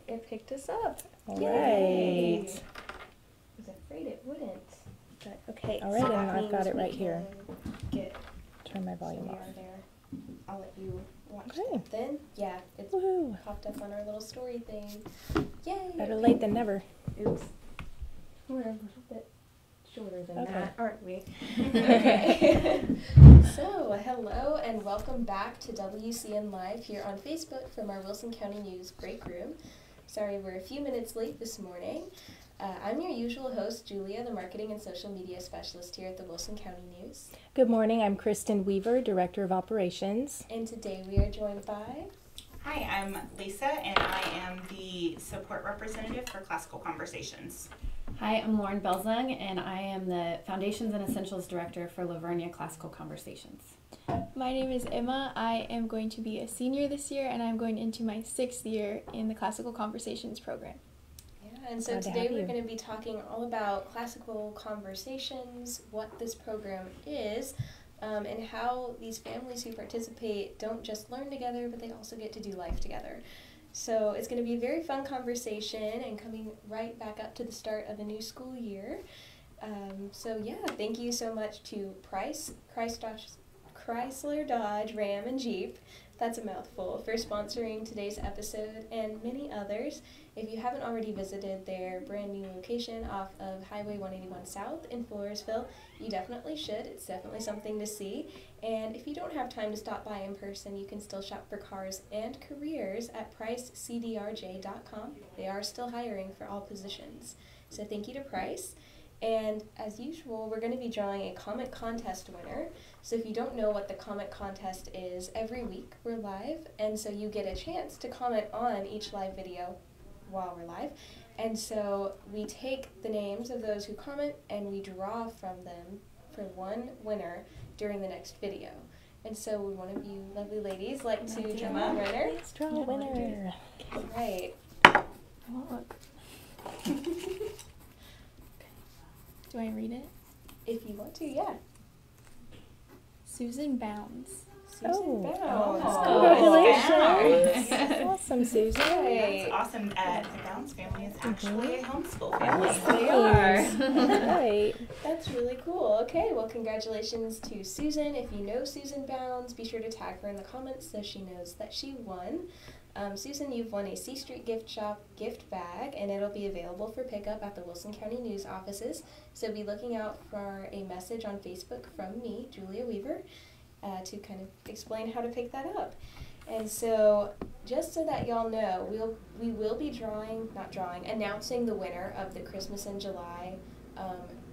It picked us up. All Yay. right. I was afraid it wouldn't. But okay. All right, so and that I've got means it we right here. can Get Turn my volume we off. are there. I'll let you watch Okay. that then. Yeah, it's Woohoo. popped up on our little story thing. Yay! Better late than never. Oops. We're a little bit shorter than Okay. that, aren't we? Okay. So, hello and welcome back to WCN Live here on Facebook from our Wilson County News break room. Sorry we're a few minutes late this morning. I'm your usual host, Julia, the Marketing and Social Media Specialist here at the Wilson County News. Good morning. I'm Kristen Weaver, Director of Operations. And today we are joined by... Hi, I'm Lisa, and I am the support representative for Classical Conversations. Hi, I'm Lauren Belzung, and I am the Foundations and Essentials Director for Livonia Classical Conversations. My name is Emma. I am going to be a senior this year, and I'm going into my 6th year in the Classical Conversations program. Yeah, and so Glad to today have we're you. going to be talking all about Classical Conversations, what this program is, and how these families who participate don't just learn together, but they also get to do life together. So it's going to be a very fun conversation and coming right back up to the start of a new school year. So yeah, thank you so much to Chrysler, Dodge, Ram, and Jeep, that's a mouthful, for sponsoring today's episode and many others. If you haven't already visited their brand new location off of Highway 181 South in Floresville, you definitely should. It's definitely something to see. And if you don't have time to stop by in person, you can still shop for cars and careers at pricecdrj.com. They are still hiring for all positions. So thank you to Price. And as usual, we're going to be drawing a comment contest winner. So if you don't know what the comment contest is, every week we're live, and so you get a chance to comment on each live video while we're live. And so we take the names of those who comment and we draw from them for one winner during the next video. And so would one of you lovely ladies like to draw a winner? Let's draw a winner. All right. I won't look. Do I read it? If you want to, yeah. Susan Bounds. Susan Oh. Bounds. Congratulations. Yes. Awesome, Susan. Right. That's awesome. The Bounds family is actually a homeschool family. Yes, they are. Right. That's really cool. Okay, well, congratulations to Susan. If you know Susan Bounds, be sure to tag her in the comments so she knows that she won. Susan, you've won a C Street Gift Shop gift bag, and it'll be available for pickup at the Wilson County News offices. So be looking out for a message on Facebook from me, Julia Weaver, to kind of explain how to pick that up. And so, just so that y'all know, we will be announcing the winner of the Christmas in July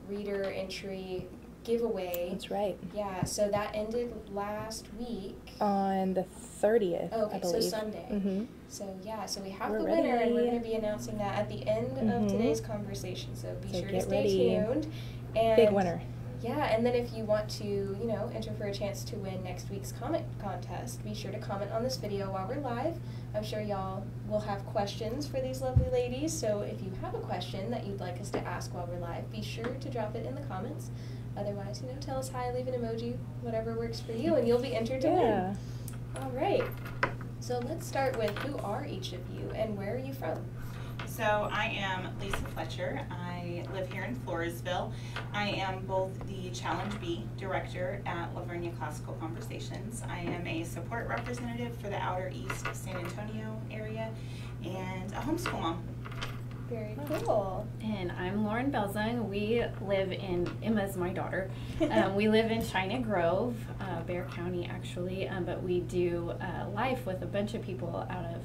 reader entry giveaway. That's right. Yeah, so that ended last week. On the 30th, I Okay, so believe. Sunday. Mm-hmm. So yeah, so we have We're the winner, and we're ready. going to be announcing that at the end of Mhm. today's conversation. So be So sure to get stay ready. tuned. And Big winner. yeah, and then if you want to, enter for a chance to win next week's comment contest, be sure to comment on this video while we're live. I'm sure y'all will have questions for these lovely ladies, so if you have a question that you'd like us to ask while we're live, be sure to drop it in the comments. Otherwise, tell us hi, leave an emoji, whatever works for you, and you'll be entered to Yeah. win. All right, so let's start with who are each of you and where are you from? So I am Lisa Fletcher. I live here in Floresville. I am both the Challenge B director at Livonia Classical Conversations. I am a support representative for the Outer East San Antonio area and a homeschool mom. Very cool. And I'm Lauren Belzung. We live in, Emma's my daughter, we live in China Grove, Bexar County actually, but we do life with a bunch of people out of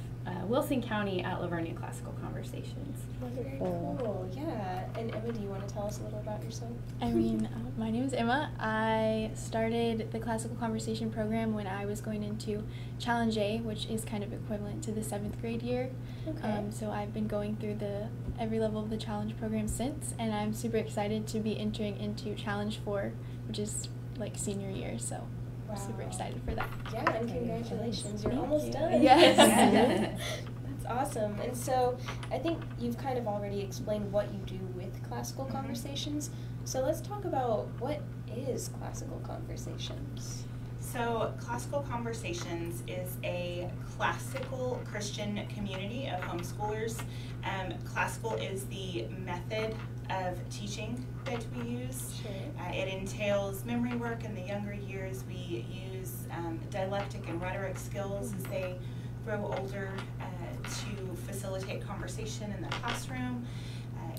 Wilson County at Livonia Classical Conversations. Very Wonderful. cool, yeah. And Emma, do you want to tell us a little about yourself? My name is Emma. I started the Classical Conversation program when I was going into Challenge A, which is kind of equivalent to the 7th grade year. Okay. So I've been going through every level of the Challenge program since, and I'm super excited to be entering into Challenge 4, which is like senior year, so I'm super Wow. excited for that. Yeah, and congratulations. You're Thank almost you. done. Yes. That's awesome. And so I think you've kind of already explained what you do with Classical Conversations. So let's talk about what is Classical Conversations. So Classical Conversations is a classical Christian community of homeschoolers. Classical is the method of teaching that we use. Sure. It entails memory work in the younger years. We use dialectic and rhetoric skills as they grow older to facilitate conversation in the classroom.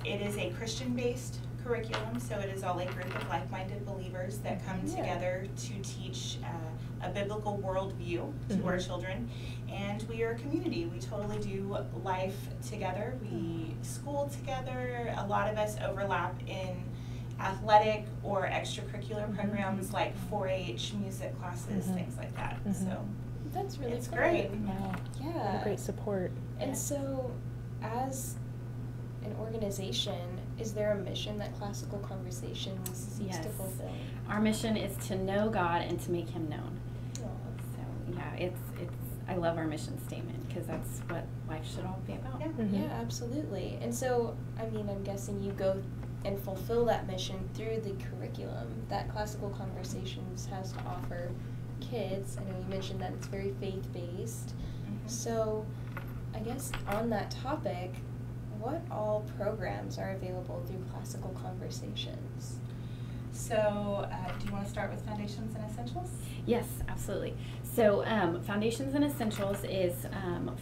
It is a Christian-based curriculum, so it is all a group of like-minded believers that come together to teach a biblical worldview to our children. And we are a community. We totally do life together. We school together. A lot of us overlap in athletic or extracurricular programs like 4-H, music classes, things like that. So that's really it's fun. great. Wow. Yeah. What a great support. And so, as an organization, is there a mission that Classical Conversations seeks to Yes. fulfill? Our mission is to know God and to make Him known. Aw. So yeah, it's I love our mission statement because that's what life should all be about. Yeah. Yeah, absolutely. And so, I mean, I'm guessing you go and fulfill that mission through the curriculum that Classical Conversations has to offer kids. I know you mentioned that it's very faith-based. So, I guess on that topic, what all programs are available through Classical Conversations? So, do you want to start with Foundations and Essentials? Yes, absolutely. So Foundations and Essentials is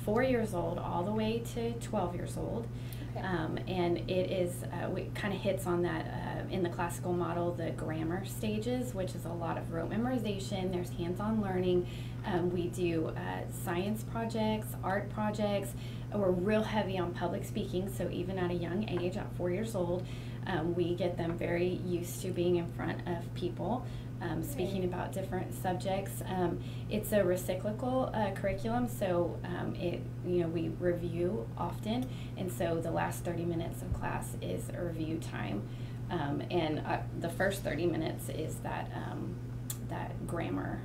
4 years old all the way to 12 years old. Okay. And it is, it kind of hits on that in the classical model, the grammar stages, which is a lot of rote memorization. There's hands-on learning. We do science projects, art projects. We're real heavy on public speaking, so even at a young age, at 4 years old, we get them very used to being in front of people, speaking about different subjects. It's a recyclical curriculum, so we review often, and so the last 30 minutes of class is a review time, and the first 30 minutes is that grammar,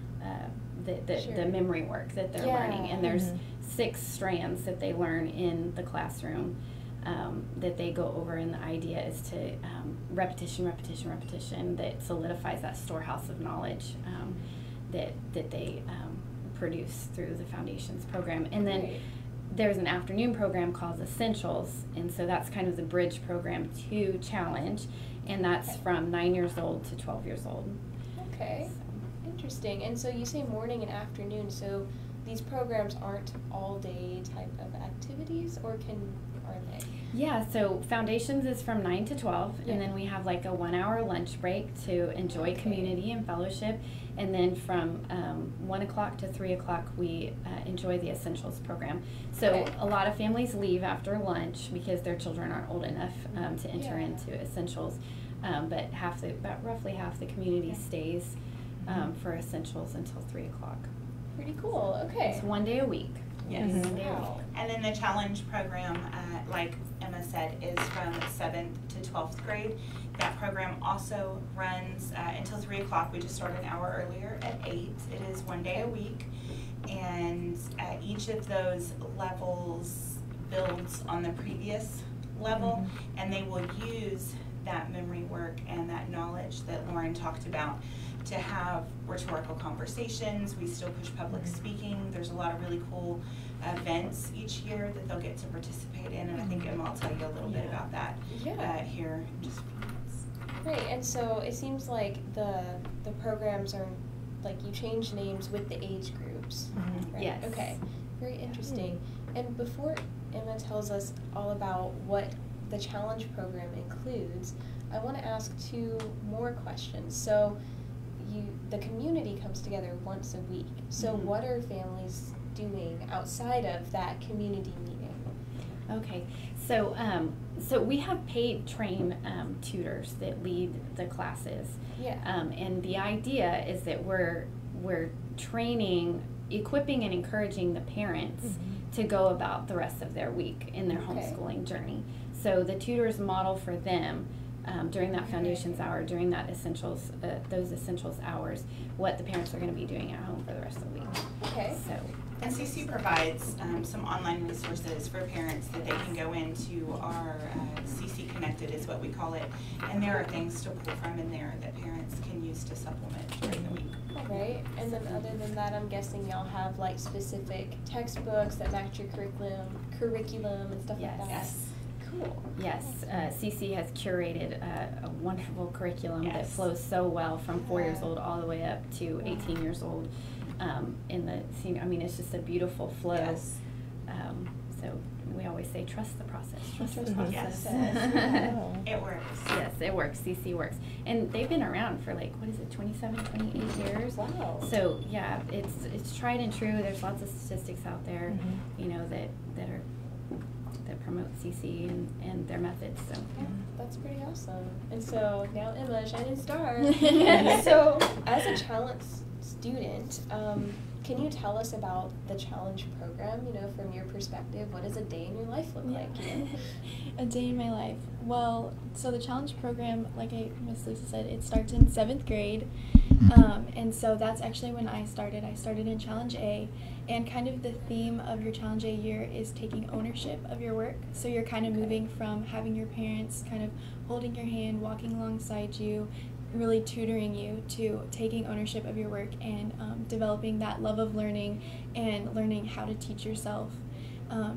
the memory work that they're learning, and there's 6 strands that they learn in the classroom. That they go over, and the idea is to repetition that solidifies that storehouse of knowledge that they produce through the Foundations program. And then there's an afternoon program called Essentials, and so that's kind of the bridge program to Challenge, and that's from 9 years old to 12 years old. Okay, interesting. And so you say morning and afternoon, so these programs aren't all-day type of activities, or are they? Yeah, so Foundations is from 9 to 12, and then we have like a 1 hour lunch break to enjoy community and fellowship, and then from 1 o'clock to 3 o'clock we enjoy the Essentials program. So a lot of families leave after lunch because their children aren't old enough to enter into Essentials, but roughly half the community stays for Essentials until 3 o'clock. Pretty cool. Okay. It's 1 day a week. Yes. Wow. And then the Challenge program, like Emma said, is from 7th to 12th grade. That program also runs until 3 o'clock. We just start an hour earlier at 8. It is 1 day a week. And each of those levels builds on the previous level, and they will use that memory work and that knowledge that Lauren talked about to have rhetorical conversations. We still push public speaking. There's a lot of really cool events each year that they'll get to participate in, and I think Emma will tell you a little bit about that here in just a few minutes. Great. And so it seems like the programs are, like, you change names with the age groups, right? Yes. Okay. Very interesting. And before Emma tells us all about what the Challenge program includes, I want to ask 2 more questions. So the community comes together once a week. So what are families doing outside of that community meeting? Okay, so so we have paid trained tutors that lead the classes. Yeah. And the idea is that we're training, equipping, and encouraging the parents to go about the rest of their week in their homeschooling journey. So the tutors model for them during that Foundations hour, during that Essentials, those Essentials hours, what the parents are going to be doing at home for the rest of the week. Okay. So. And CC provides some online resources for parents that they can go into. Our CC Connected is what we call it, and there are things to pull from in there that parents can use to supplement during the week. Oh, Right? And then other than that, I'm guessing y'all have like specific textbooks that match your curriculum and stuff Yes. like that. Yes. Cool. Yes, CC has curated a wonderful curriculum that Yes. flows so well from 4 years Yeah. old all the way up to 18 years old. In the senior, I mean, it's just a beautiful flow. Yes. So we always say, trust the process. Trust the Mhm. process. Wow. It works. Yes, it works. CC works. And they've been around for like, 27, 28 years. Wow. So yeah, it's tried and true. There's lots of statistics out there, Mhm. you know, that promote CC and their methods. So Yeah, that's pretty awesome. And so now Emma, shining star. So as a challenge student, can you tell us about the challenge program? You know, from your perspective, what does a day in your life look like? You know? A day in my life. Well, so the challenge program, like Miss Lisa said, it starts in 7th grade. And so that's actually when I started. I started in Challenge A, and kind of the theme of your Challenge A year is taking ownership of your work. So you're kind of moving from having your parents kind of holding your hand, walking alongside you, really tutoring you, to taking ownership of your work and developing that love of learning and learning how to teach yourself.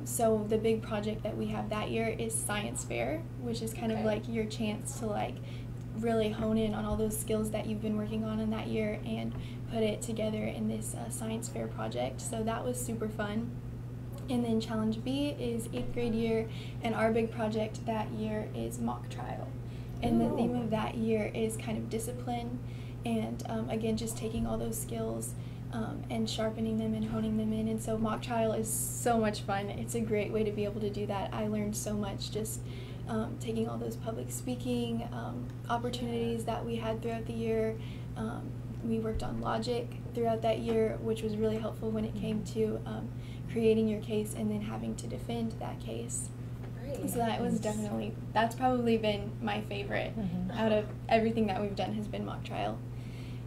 So the big project that we have that year is science fair, which is kind of Okay. like your chance to like really hone in on all those skills that you've been working on in that year and put it together in this science fair project. So that was super fun. And then Challenge B is 8th grade year, and our big project that year is mock trial. And the theme of that year is kind of discipline, and again, just taking all those skills and sharpening them and honing them in. And so mock trial is so much fun. It's a great way to be able to do that. I learned so much just taking all those public speaking opportunities that we had throughout the year. We worked on logic throughout that year, which was really helpful when it came to creating your case and then having to defend that case. Great. So that was that's probably been my favorite out of everything that we've done has been mock trial.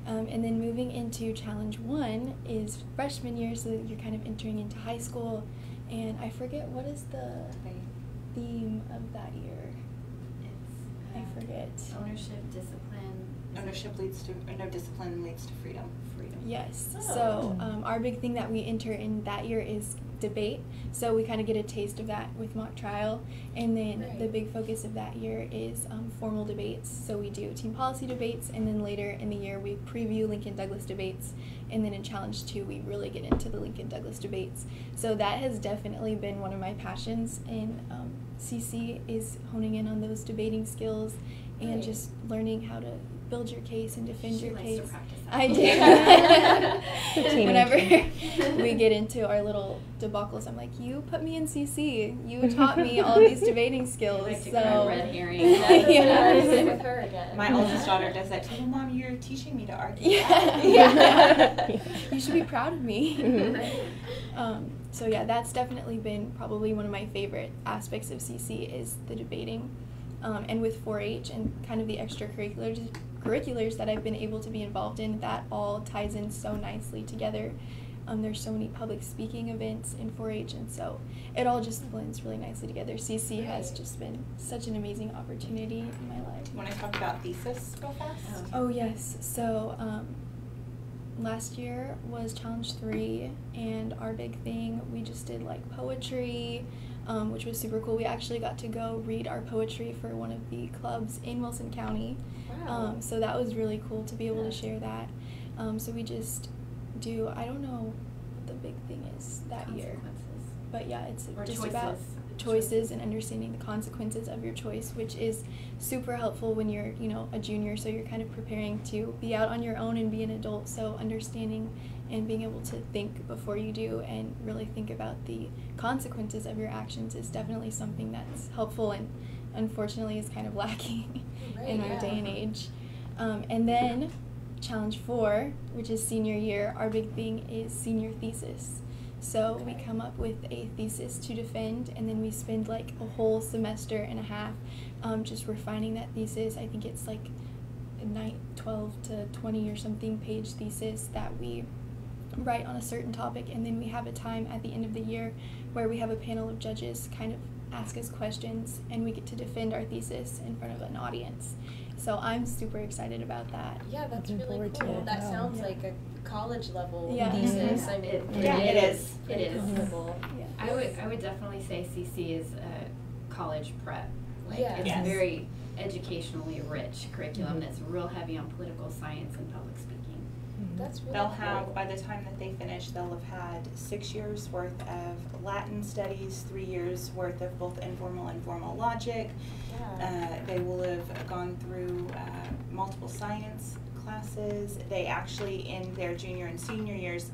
And then moving into Challenge 1 is freshman year, so you're kind of entering into high school. And I forget, what is the theme of that year? I forget. ownership, discipline. Ownership leads to, or no, discipline leads to freedom. Yes. Oh. So our big thing that we enter in that year is debate. So we kind of get a taste of that with mock trial. And then Right. the big focus of that year is formal debates. So we do team policy debates, and then later in the year we preview Lincoln Douglas debates. And then in Challenge 2 we really get into the Lincoln Douglas debates. So that has definitely been one of my passions in CC, is honing in on those debating skills and Right. just learning how to build your case and defend She your likes case. to practice that. I do. Teenage. Whenever we get into our little debacles, I'm like, you put me in CC. You taught me all these debating skills. Like to so grab red herring. Yeah. Sit with her again. My oldest daughter does that too. Well, Mom, you're teaching me to argue. Yeah. Yeah. You should be proud of me. Mhm. So yeah, that's definitely been probably one of my favorite aspects of CC is the debating. And with 4-H and kind of the extracurriculars that I've been able to be involved in, that all ties in so nicely together. There's so many public speaking events in 4-H, and so it all just blends really nicely together. CC has just been such an amazing opportunity in my life. You want to talk about thesis real fast? Oh yes, so last year was Challenge 3, and our big thing, we just did like poetry, which was super cool. We actually got to go read our poetry for one of the clubs in Wilson County. Wow. So that was really cool to be able to share that. So we just do, I don't know what the big thing is that year, but yeah, it's Or just choices. about choices and understanding the consequences of your choice, which is super helpful when you're, a junior, so you're kind of preparing to be out on your own and be an adult. So understanding and being able to think before you do and really think about the consequences of your actions is definitely something that's helpful and unfortunately is kind of lacking in our day and age. And then Challenge 4, which is senior year, our big thing is senior thesis. So we come up with a thesis to defend, and then we spend like a whole semester and a half just refining that thesis. I think it's like a 12 to 20 or something page thesis that we write on a certain topic, and then we have a time at the end of the year where we have a panel of judges kind of ask us questions, and we get to defend our thesis in front of an audience. So I'm super excited about that. Yeah, that's Looking really forward to cool. it. That Yeah. sounds like a college level Yeah. thesis. Mhm. I mean, It is. pretty It is. comfortable. Yeah. I would definitely say CC is a college prep. Like Yeah. it's Yes. very educationally rich curriculum that's real heavy on political science and public speaking. That's really They'll cool. have, by the time that they finish, they'll have had 6 years worth of Latin studies, 3 years worth of both informal and formal logic. Yeah. They will have gone through multiple science classes. They actually, in their junior and senior years,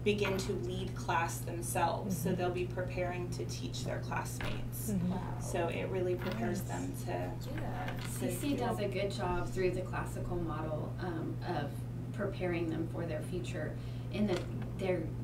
begin to lead class themselves. So they'll be preparing to teach their classmates. Wow. So it really prepares them to. Yeah. CC does a good job through the classical model of preparing them for their future. In that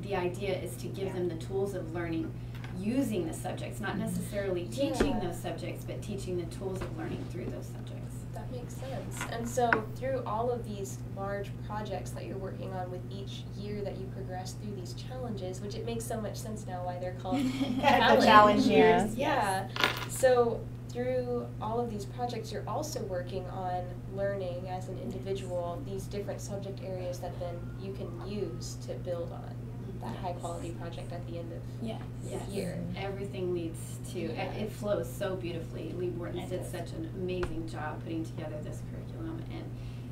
the idea is to give them the tools of learning using the subjects, not necessarily teaching Yeah. those subjects, but teaching the tools of learning through those subjects. That makes sense. And so through all of these large projects that you're working on with each year that you progress through these challenges, which it makes so much sense now why they're called The challenge years. Yeah. So through all of these projects, you're also working on learning as an individual these different subject areas that then you can use to build on that high quality project at the end of Yes. the year. Everything leads to, it flows so beautifully. Lee Wharton did such an amazing job putting together this curriculum, and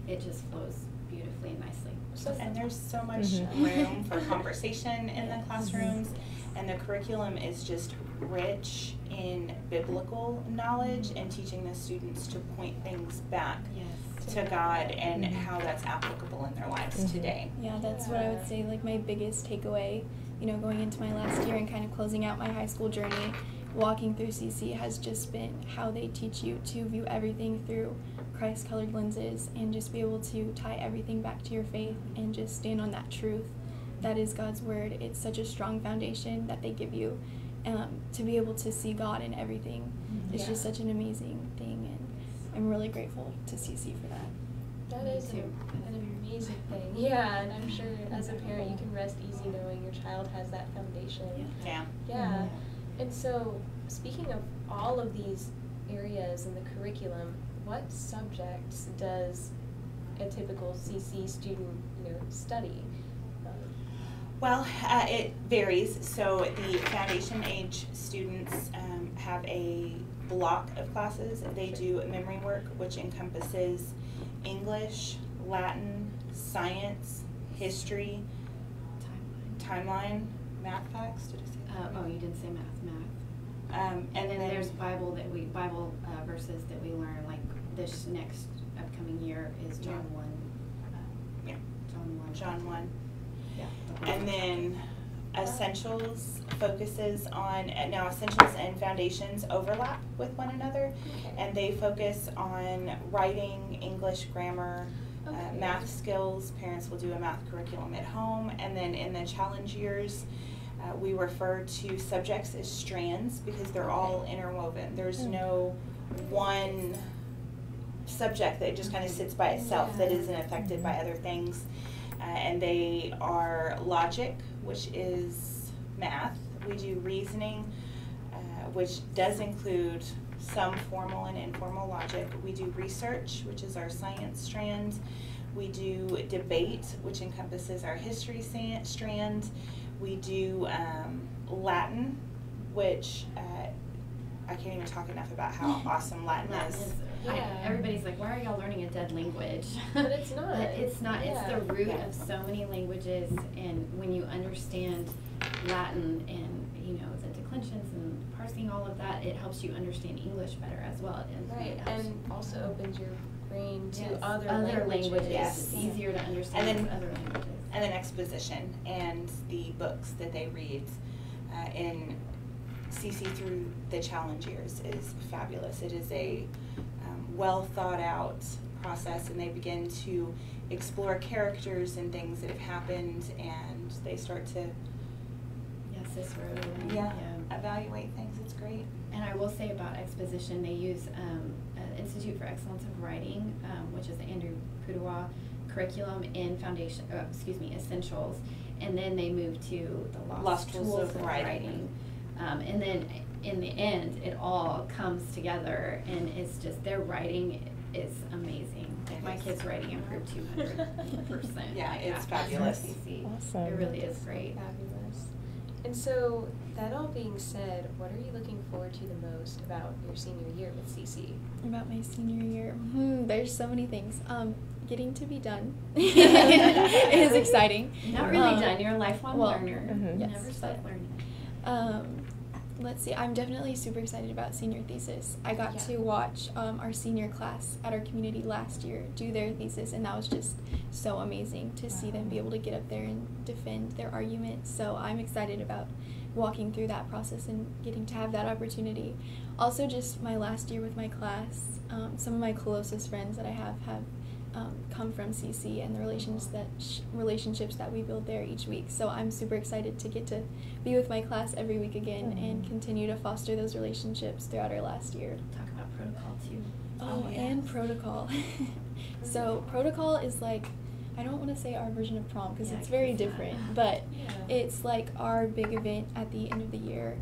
it just flows beautifully and nicely. And there's so much room for conversation in the classrooms, and the curriculum is just rich in biblical knowledge and teaching the students to point things back to God and how that's applicable in their lives today. Yeah, that's what I would say, like my biggest takeaway, you know, going into my last year and kind of closing out my high school journey, walking through CC has just been how they teach you to view everything through Christ-colored lenses and just be able to tie everything back to your faith and just stand on that truth that is God's word. It's such a strong foundation that they give you to be able to see God in everything. It's just such an amazing thing, and I'm really grateful to CC for that. That is an amazing thing. Yeah, and I'm sure as a parent you can rest easy knowing your child has that foundation. Yeah. Yeah. And so, speaking of all of these areas in the curriculum, what subjects does a typical CC student, study? Well, it varies. So the foundation age students have a block of classes. They do memory work, which encompasses English, Latin, science, history, timeline, math facts. Did I say that? Oh, you didn't say math. And then there's Bible verses that we learn. Like this next upcoming year is John 1. Yeah. John 1. John 1. Yeah. And then essentials focuses on, now essentials and foundations overlap with one another, and they focus on writing, English, grammar, math skills. Parents will do a math curriculum at home, and then in the challenge years, we refer to subjects as strands because they're all interwoven. There's no one subject that just kind of sits by itself that isn't affected by other things. And they are logic, which is math. We do reasoning, which does include some formal and informal logic. We do research, which is our science strand. We do debate, which encompasses our history strand. We do Latin, which I can't even talk enough about how awesome Latin is. Everybody's like, why are y'all learning a dead language? But it's not. But it's not. Yeah. It's the root of so many languages, and when you understand Latin and the declensions and parsing all of that, it helps you understand English better as well. Right, and also opens your brain to Yes. other languages. Yes. It's easier to understand And then- other languages. And then exposition and the books that they read in CC through the challenge years is fabulous. It is a well thought out process, and they begin to explore characters and things that have happened, and they start to evaluate things. It's great. And I will say about exposition, they use Institute for Excellence of Writing, which is the Andrew Pudewa curriculum in Essentials, and then they move to the Lost Tools of Writing. And then in the end, it all comes together, and it's just their writing is amazing. Like my kids writing improved 200%. Yeah, like, it's after fabulous. CC. Awesome. It really is great. Fabulous. And so, that all being said, what are you looking forward to the most about your senior year with CC? About my senior year, there's so many things. Getting to be done is exciting. Not really done. You're a lifelong well, learner. Mhm. yes, Never stop learning. Let's see, I'm definitely super excited about senior thesis. I got Yeah. to watch our senior class at our community last year do their thesis, and that was just so amazing to see them be able to get up there and defend their arguments. So I'm excited about walking through that process and getting to have that opportunity. Also, just my last year with my class, some of my closest friends that I have come from CC, and the relationships that we build there each week. So I'm super excited to get to be with my class every week again and continue to foster those relationships throughout our last year. Talk about protocol too. Oh, yes. and protocol. So protocol is like, I don't want to say our version of prom because Yeah, it's very it's not. different, but Yeah. it's like our big event at the end of the year.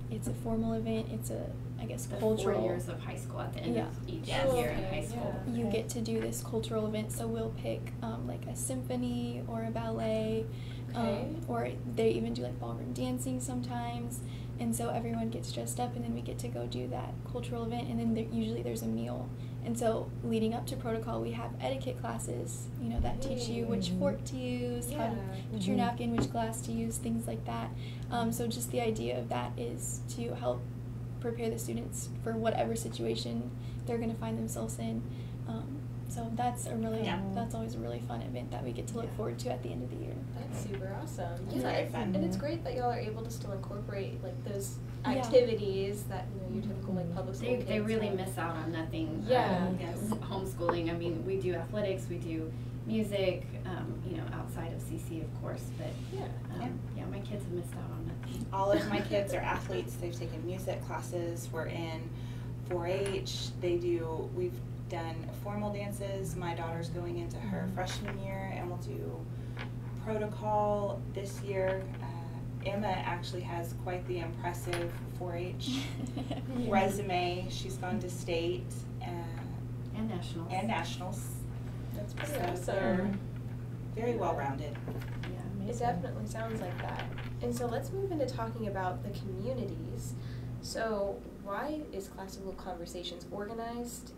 It's a formal event. It's a, I guess, The cultural. 4 years of high school at the end Yeah. of each Yes. year in Okay, high school. yeah. You get to do this cultural event, so we'll pick like a symphony or a ballet, Okay. or they even do like ballroom dancing sometimes, and so everyone gets dressed up, and then we get to go do that cultural event, and then usually there's a meal. And so leading up to protocol, we have etiquette classes, that teach you which fork to use, how to put your napkin, which glass to use, things like that. So just the idea of that is to help prepare the students for whatever situation they're going to find themselves in. So that's always a really fun event that we get to look forward to at the end of the year. That's super awesome. It's very fun. And it's great that y'all are able to still incorporate like those Yeah. activities that your typical like public school They kids really have. miss out on nothing. Yeah. Yes. Homeschooling. I mean, we do athletics, we do music, outside of CC, of course, but Yeah. my kids have missed out on nothing. All of my kids are athletes. They've taken music classes. We're in 4-H. We've done formal dances. My daughter's going into her freshman year, and we'll do protocol this year. Emma actually has quite the impressive 4-H resume. She's gone to state And nationals. and nationals. That's So pretty awesome. they're very well-rounded. Yeah. It definitely sounds like that. And so let's move into talking about the communities. So why is Classical Conversations organized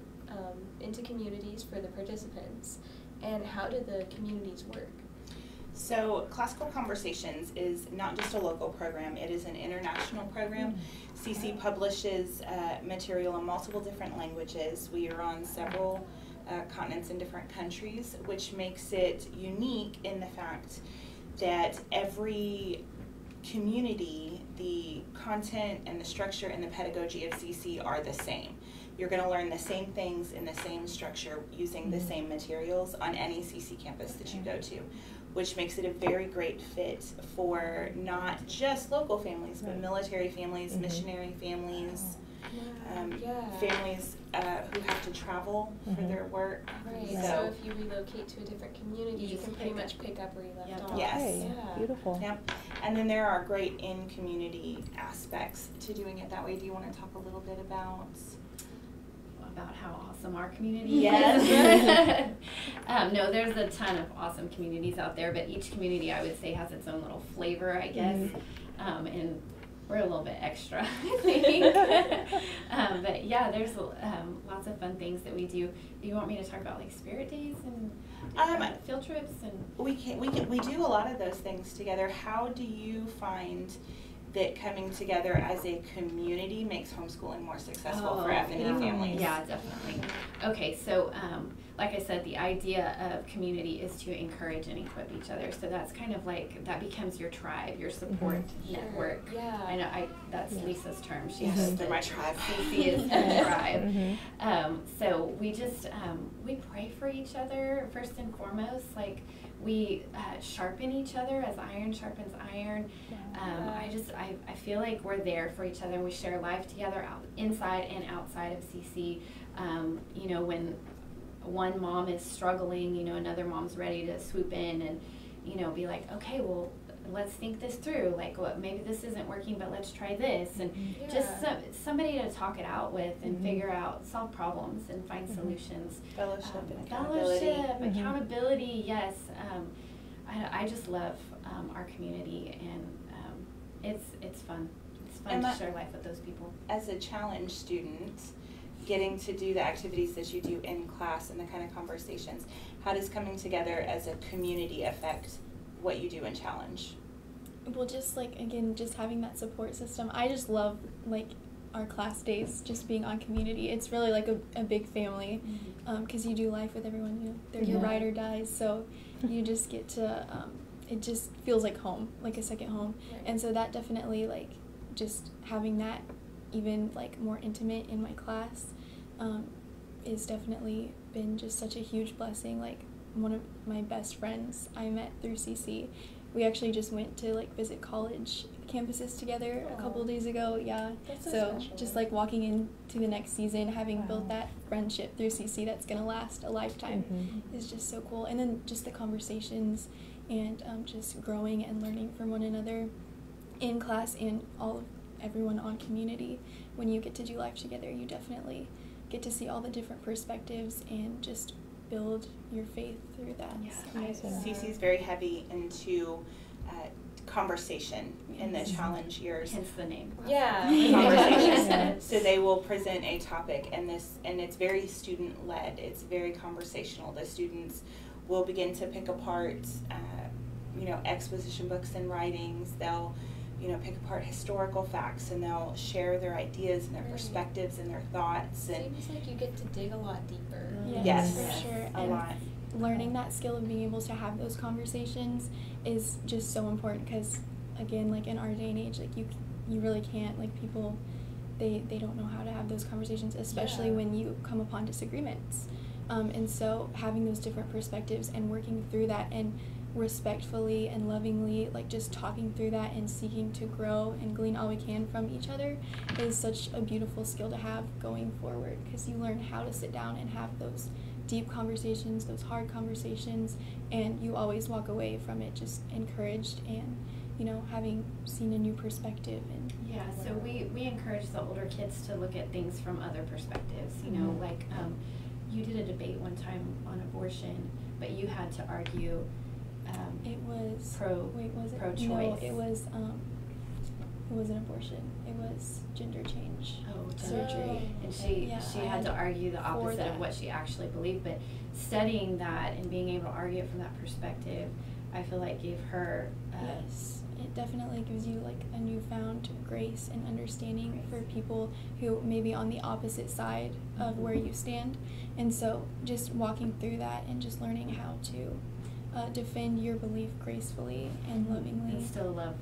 into communities for the participants, and how do the communities work? So Classical Conversations is not just a local program, it is an international program. CC publishes material in multiple different languages. We are on several continents in different countries, which makes it unique in the fact that every community, the content and the structure and the pedagogy of CC are the same. You're going to learn the same things in the same structure using the same materials on any CC campus that you go to, which makes it a very great fit for not just local families, but military families, missionary families, families who have to travel for their work. Right. Yeah. So if you relocate to a different community, you just can pretty pick much pick up where you left Yep. off. Yes. Okay, Yeah. beautiful. Yep. And then there are great in-community aspects to doing it that way. Do you want to talk a little bit about How awesome our community Yes. is. No, there's a ton of awesome communities out there, but each community, I would say, has its own little flavor, I guess. And we're a little bit extra, I think. But yeah, there's lots of fun things that we do. Do you want me to talk about like spirit days and field trips and? we do a lot of those things together. How do you find that coming together as a community makes homeschooling more successful for F&E families? Yeah, definitely. Okay, so like I said, the idea of community is to encourage and equip each other. So that's kind of like, that becomes your tribe, your support network. Yeah. I know, that's Lisa's term. She Yes, says they're that my tribe. CC is her tribe. So we just, we pray for each other first and foremost. Like, we sharpen each other as iron sharpens iron. I feel like we're there for each other, and we share life together inside and outside of CC. When one mom is struggling, another mom's ready to swoop in and, be like, okay, well, let's think this through, like what, maybe this isn't working, but let's try this, and just somebody to talk it out with and figure out, solve problems and find solutions. Fellowship and accountability. Accountability, yes. I just love our community, and it's fun. It's fun to share life with those people. As a challenge student, getting to do the activities that you do in class and the kind of conversations, how does coming together as a community affect what you do in challenge? Well, just like, again, just having that support system. I just love like our class days, just being on community. It's really like a big family, because you do life with everyone. You know, they're your ride or dies, so you just get to it just feels like home, like a second home. And so that definitely, like, just having that even like more intimate in my class is definitely been just such a huge blessing. Like, one of my best friends I met through CC, we actually just went to like visit college campuses together a couple of days ago. That's so just like walking into the next season, having built that friendship through CC that's gonna last a lifetime is just so cool. And then just the conversations and just growing and learning from one another in class and everyone on community. When you get to do life together, you definitely get to see all the different perspectives and just build your faith through that. CC is very heavy into conversation in the challenge years. Hence the name. Conversation. So they will present a topic, and it's very student led. It's very conversational. The students will begin to pick apart, exposition books and writings. They'll pick apart historical facts, and they'll share their ideas and their perspectives and their thoughts. And seems like you get to dig a lot deeper. Yes, for sure. A lot. Learning that skill of being able to have those conversations is just so important, because again, like in our day and age, like you really can't, like, people they don't know how to have those conversations, especially when you come upon disagreements. And so having those different perspectives and working through that and respectfully and lovingly, like, just talking through that and seeking to grow and glean all we can from each other is such a beautiful skill to have going forward, because you learn how to sit down and have those deep conversations, those hard conversations, and you always walk away from it just encouraged and, having seen a new perspective. And so we encourage the older kids to look at things from other perspectives, like you did a debate one time on abortion, but you had to argue it was pro-choice. No, it wasn't abortion. It was gender change surgery. And she had to argue the opposite of what she actually believed. But studying that and being able to argue it from that perspective, I feel like gave her yes, it definitely gives you like a newfound grace and understanding for people who may be on the opposite side of where you stand. And so just walking through that and just learning how to defend your belief gracefully and lovingly. And still love.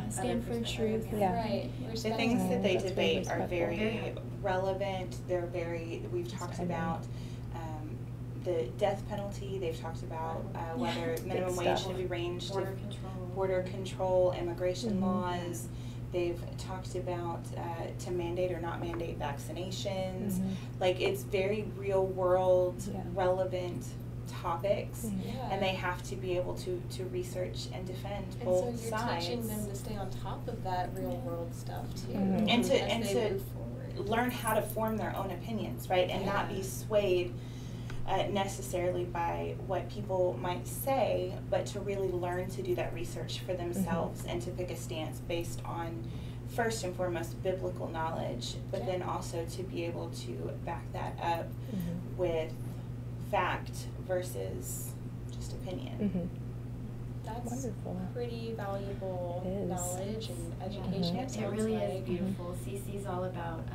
Stand for truth. Right. The things that they debate are very relevant. We've talked about the death penalty. They've talked about whether minimum wage should be ranged, border control, immigration laws. They've talked about to mandate or not mandate vaccinations. Like, it's very real world relevant topics, and they have to be able to research and defend both so you're sides. Teaching them to stay on top of that real world stuff too, and to learn how to form their own opinions, right, and not be swayed necessarily by what people might say, but to really learn to do that research for themselves and to pick a stance based on, first and foremost, biblical knowledge, but then also to be able to back that up with fact versus just opinion. That's wonderful. Pretty valuable knowledge and education. It really is beautiful. CC's all about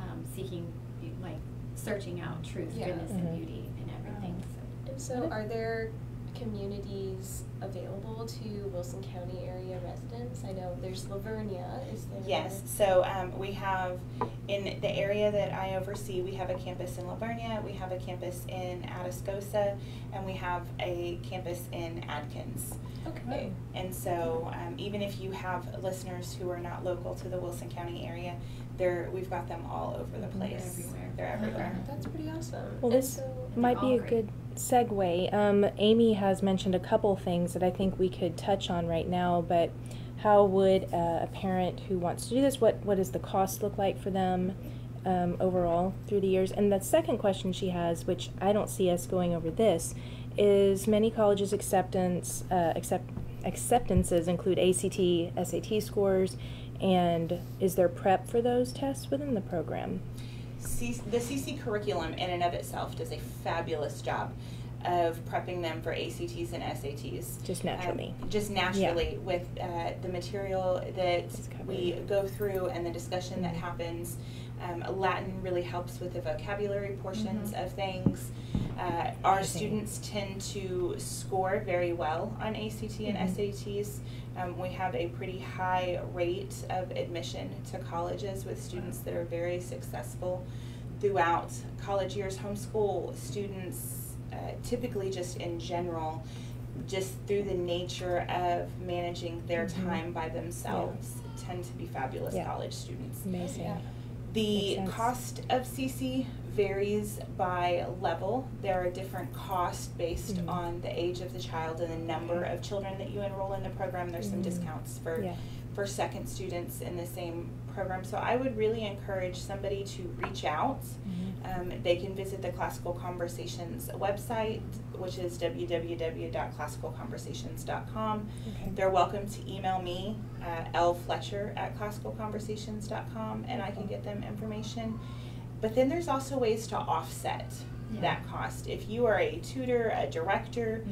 searching out truth, goodness, and beauty in everything. And so are there communities available to Wilson County area residents? I know there's Lavernia. Is there? Yes. So we have, in the area that I oversee, we have a campus in Lavernia, we have a campus in Atascosa, and we have a campus in Adkins. Okay. And so even if you have listeners who are not local to the Wilson County area, we've got them all over the place. Everywhere. They're everywhere. That's pretty awesome. Well, and this so Might be all a great. good segue. Amy has mentioned a couple things that I think we could touch on right now, but how would a parent who wants to do this, what does the cost look like for them overall through the years? And the second question she has, which I don't see us going over this, is many colleges' acceptances include ACT, SAT scores, and is there prep for those tests within the program? The CC curriculum in and of itself does a fabulous job of prepping them for ACTs and SATs. Just naturally. With the material that we covered. go through and the discussion that happens. Latin really helps with the vocabulary portions of things. Our students tend to score very well on ACT and SATs. We have a pretty high rate of admission to colleges with students that are very successful throughout college years. Homeschool students, typically just in general, just through the nature of managing their time by themselves, tend to be fabulous college students. Amazing. Yeah. The Makes sense. cost of CC varies by level. There are different costs based on the age of the child and the number of children that you enroll in the program. There's some discounts for second students in the same program. So I would really encourage somebody to reach out. They can visit the Classical Conversations website, which is www.classicalconversations.com. Okay. They're welcome to email me, lfletcher@classicalconversations.com, and I can get them information. But then there's also ways to offset that cost. If you are a tutor, a director,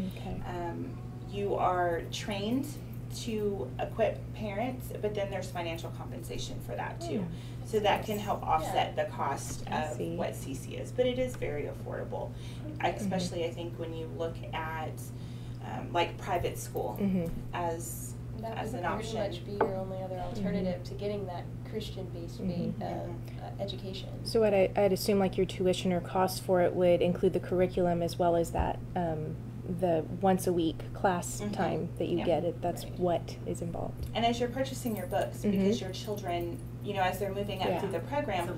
you are trained to equip parents, but then there's financial compensation for that too. So that can help offset the cost of what CC is, but it is very affordable. Especially I think when you look at like private school as That an would option. pretty much be your only other alternative to getting that Christian-based education. So I'd assume like your tuition or costs for it would include the curriculum as well as that the once a week class time that you get. That's what is involved. And as you're purchasing your books, because your children, you know, as they're moving up through the program,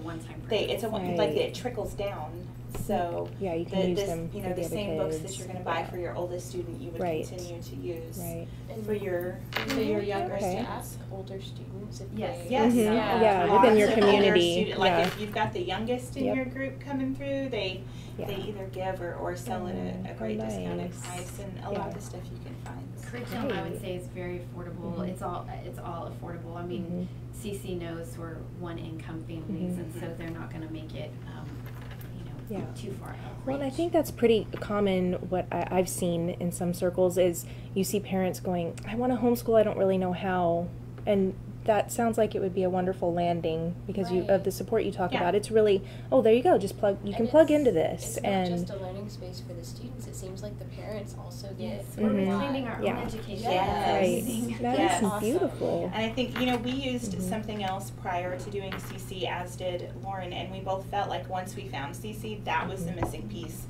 It's a one-time like it trickles down. So you can use them you for know, the the other same books kids. that you're going to buy for your oldest student, you would continue to use for your So your youngers Okay. to ask older students if Yes. they Yes. Yeah, Lots within your of older community. student- like if you've got the youngest in your group coming through, they either give or sell it at a great discounted nice. price, and a lot of the stuff you can find. Curriculum, I would say, is very affordable. It's all affordable. I mean, CC knows we're one income families, and so they're not going to make it, too far out. Well, and I think that's pretty common. What I've seen in some circles is you see parents going, I want to homeschool, I don't really know how. And that sounds like it would be a wonderful landing because of the support you talk about. It's really, there you go, just plug into this. It's not just a learning space for the students. It seems like the parents also get We're reclaiming our own education. That is awesome. beautiful. And I think, you know, we used something else prior to doing CC, as did Lauren, and we both felt like once we found CC, that was the missing piece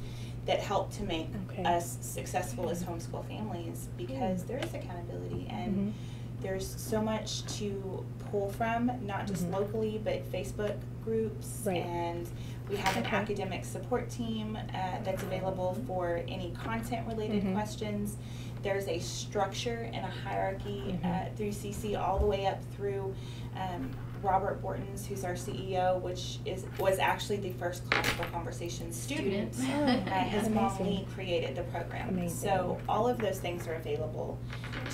that helped to make us successful as homeschool families, because there is accountability and there's so much to pull from, not just locally, but Facebook groups, and we have an academic support team that's available for any content-related questions. There's a structure and a hierarchy through CC all the way up through Robert Bortons, who's our CEO, was actually the first Classical Conversations student. His mom Lee created the program. Amazing. So all of those things are available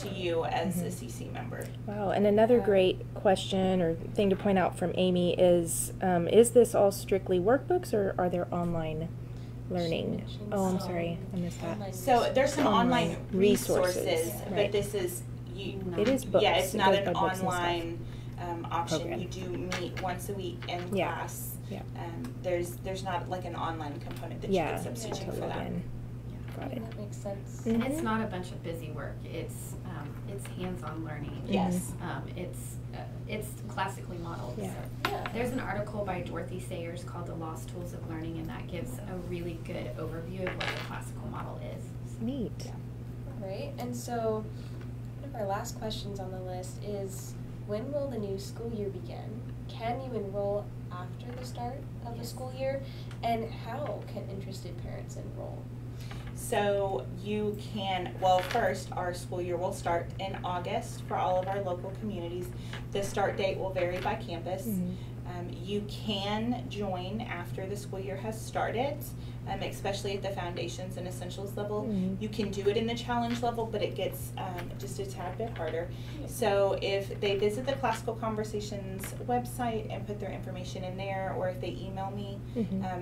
to you as a CC member. Wow, and another great question or thing to point out from Amy is this all strictly workbooks or are there online learning? Oh, I'm sorry, I missed that. So there's some online resources, right. but this is It is books. Yeah, it's It not goes an by books and stuff. online option. Program. You do meet once a week in class. Yeah. There's not like an online component that you can substitute for that. Got it. That makes sense. And it's not a bunch of busy work. It's hands-on learning. Yes. It's classically modeled. Yeah. So. There's an article by Dorothy Sayers called "The Lost Tools of Learning," and that gives a really good overview of what the classical model is. Neat. All right, and so one of our last questions on the list is, when will the new school year begin? Can you enroll after the start of the school year? And how can interested parents enroll? So you can, well, first, our school year will start in August for all of our local communities. The start date will vary by campus. You can join after the school year has started, especially at the foundations and essentials level. You can do it in the challenge level, but it gets just a tad bit harder. So if they visit the Classical Conversations website and put their information in there, or if they email me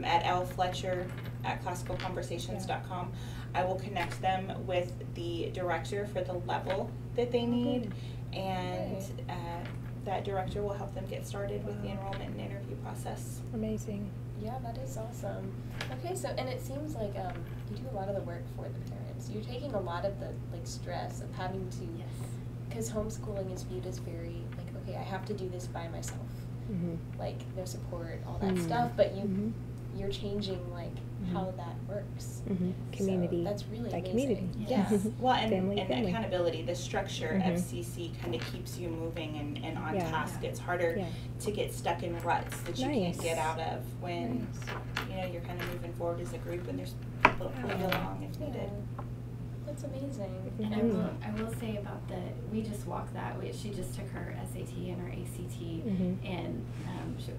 at lfletcher@classicalconversations.com, I will connect them with the director for the level that they need, and that director will help them get started with the enrollment and interview process. Amazing. Yeah, that is awesome. Okay, so, and it seems like you do a lot of the work for the parents. You're taking a lot of the stress of having to, because homeschooling is viewed as very okay, I have to do this by myself, like no support, all that stuff. But you're changing how that works. Community. So that's really by amazing. community. Yes. Well, and Family. accountability. The structure of CC kind of keeps you moving and on task. It's harder to get stuck in ruts that you can't get out of when you're kind of moving forward as a group, and there's people to pull you along if needed. That's amazing. And I will say about we just walked that. She just took her SAT and her ACT, and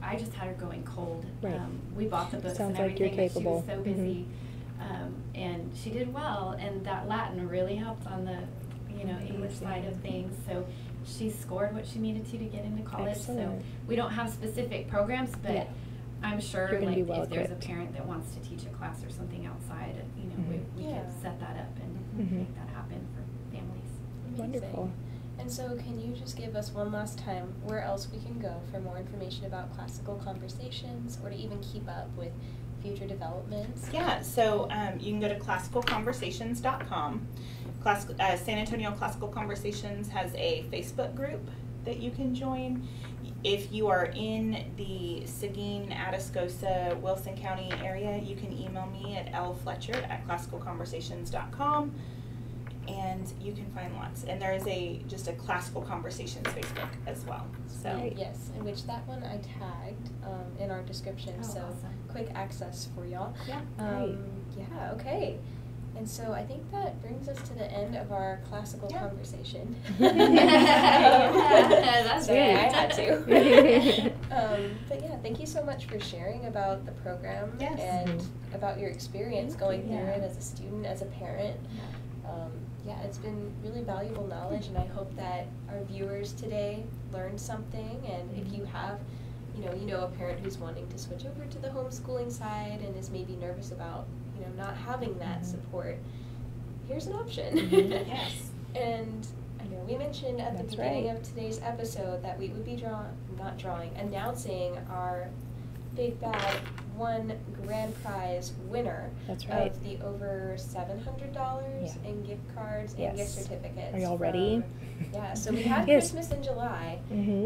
I just had her going cold. Right. We bought the books Sounds and like you're everything, but she was capable. so busy, and she did well. And that Latin really helped on the English side of things. So she scored what she needed to get into college. Excellent. So we don't have specific programs, but I'm sure You're gonna be well if there's a equipped. parent that wants to teach a class or something outside, we could set that up and make that happen for families. Amazing. Wonderful. And so can you just give us one last time where else we can go for more information about Classical Conversations, or to even keep up with future developments? Yeah, so you can go to classicalconversations.com. San Antonio Classical Conversations has a Facebook group that you can join. If you are in the Seguin, Atascosa, Wilson County area, you can email me at lfletcher@classicalconversations.com, and you can find lots. And there is just a Classical Conversations Facebook as well. So Yes, in which that one I tagged in our description, so awesome. quick access for y'all. Yeah. Yeah, okay. And so I think that brings us to the end of our classical conversation. That's Sorry, great. I had to. But yeah, thank you so much for sharing about the program and about your experience going through it as a student, as a parent. Yeah, it's been really valuable knowledge, and I hope that our viewers today learned something. And if you have, a parent who's wanting to switch over to the homeschooling side and is maybe nervous about, not having that support, here's an option. Yes. And I know we mentioned at the beginning of today's episode that we would be announcing our big bad one grand prize winner of the over $700 in gift cards and gift certificates. Are y'all ready? Yeah, so we had Christmas in July.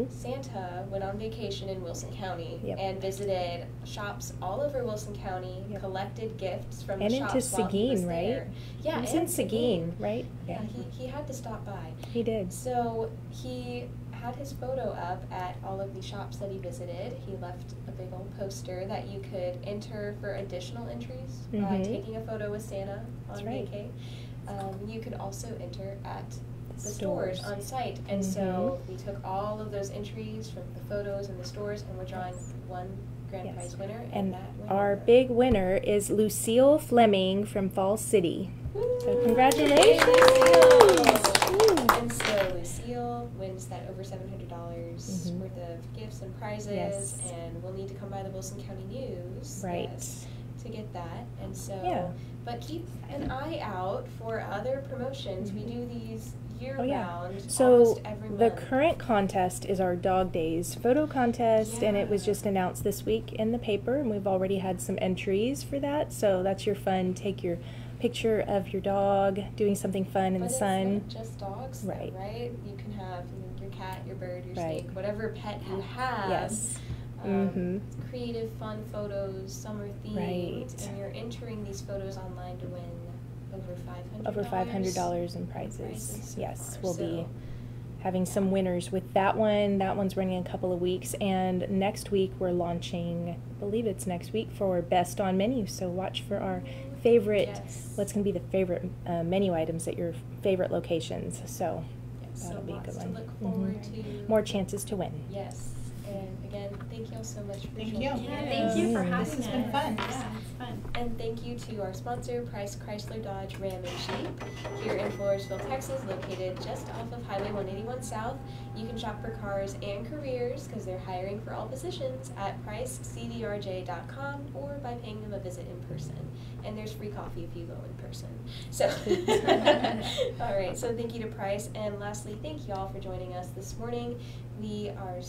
Santa went on vacation in Wilson County and visited shops all over Wilson County, collected gifts from the shops into while he was Seguin, there. right? Yeah, he was in Seguin, right? Yeah, he had to stop by. He did. So he had his photo up at all of the shops that he visited. He left a big old poster that you could enter for additional entries by taking a photo with Santa on vacay. You could also enter at the stores on site. And so we took all of those entries from the photos and the stores, and we're drawing one grand prize winner. And that winner, our big winner is Lucille Fleming from Falls City. So congratulations! And so Lucille wins that over $700 worth of gifts and prizes, and we'll need to come by the Wilson County News to get that. And so, but keep an eye out for other promotions. We do these year-round, so almost every month. the current contest is our Dog Days photo contest, and it was just announced this week in the paper, and we've already had some entries for that. So that's your fun. Take your picture of your dog doing something fun in the sun. It's not just dogs, though, right? You can have your cat, your bird, your snake, whatever pet you have. Yes. Creative, fun photos, summer themed, and you're entering these photos online to win over $500. Over $500 in prizes. So yes, far. we'll be having some winners with that one. That one's running a couple of weeks, and next week we're launching, I believe it's next week, for Best on Menu. So watch for our favorite, what's going to be the favorite menu items at your favorite locations. So that'll be a good one. To look forward to. More chances to win. Yes. And again, thank you all so much for Thank joining you. us. Yeah, thank you for having us. This has been fun. Yeah, it's fun. And thank you to our sponsor, Price Chrysler Dodge Ram and Jeep, here in Floresville, Texas, located just off of Highway 181 South. You can shop for cars and careers, because they're hiring for all positions, at pricecdrj.com or by paying them a visit in person. And there's free coffee if you go in person. So, all right, so thank you to Price. And lastly, thank you all for joining us this morning. We are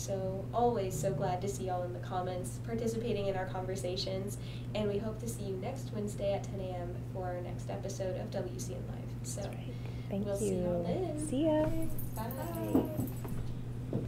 always so glad to see y'all in the comments, participating in our conversations, and we hope to see you next Wednesday at 10 a.m. for our next episode of WCN Live. So, Thank we'll you. see y'all then. See ya. Bye.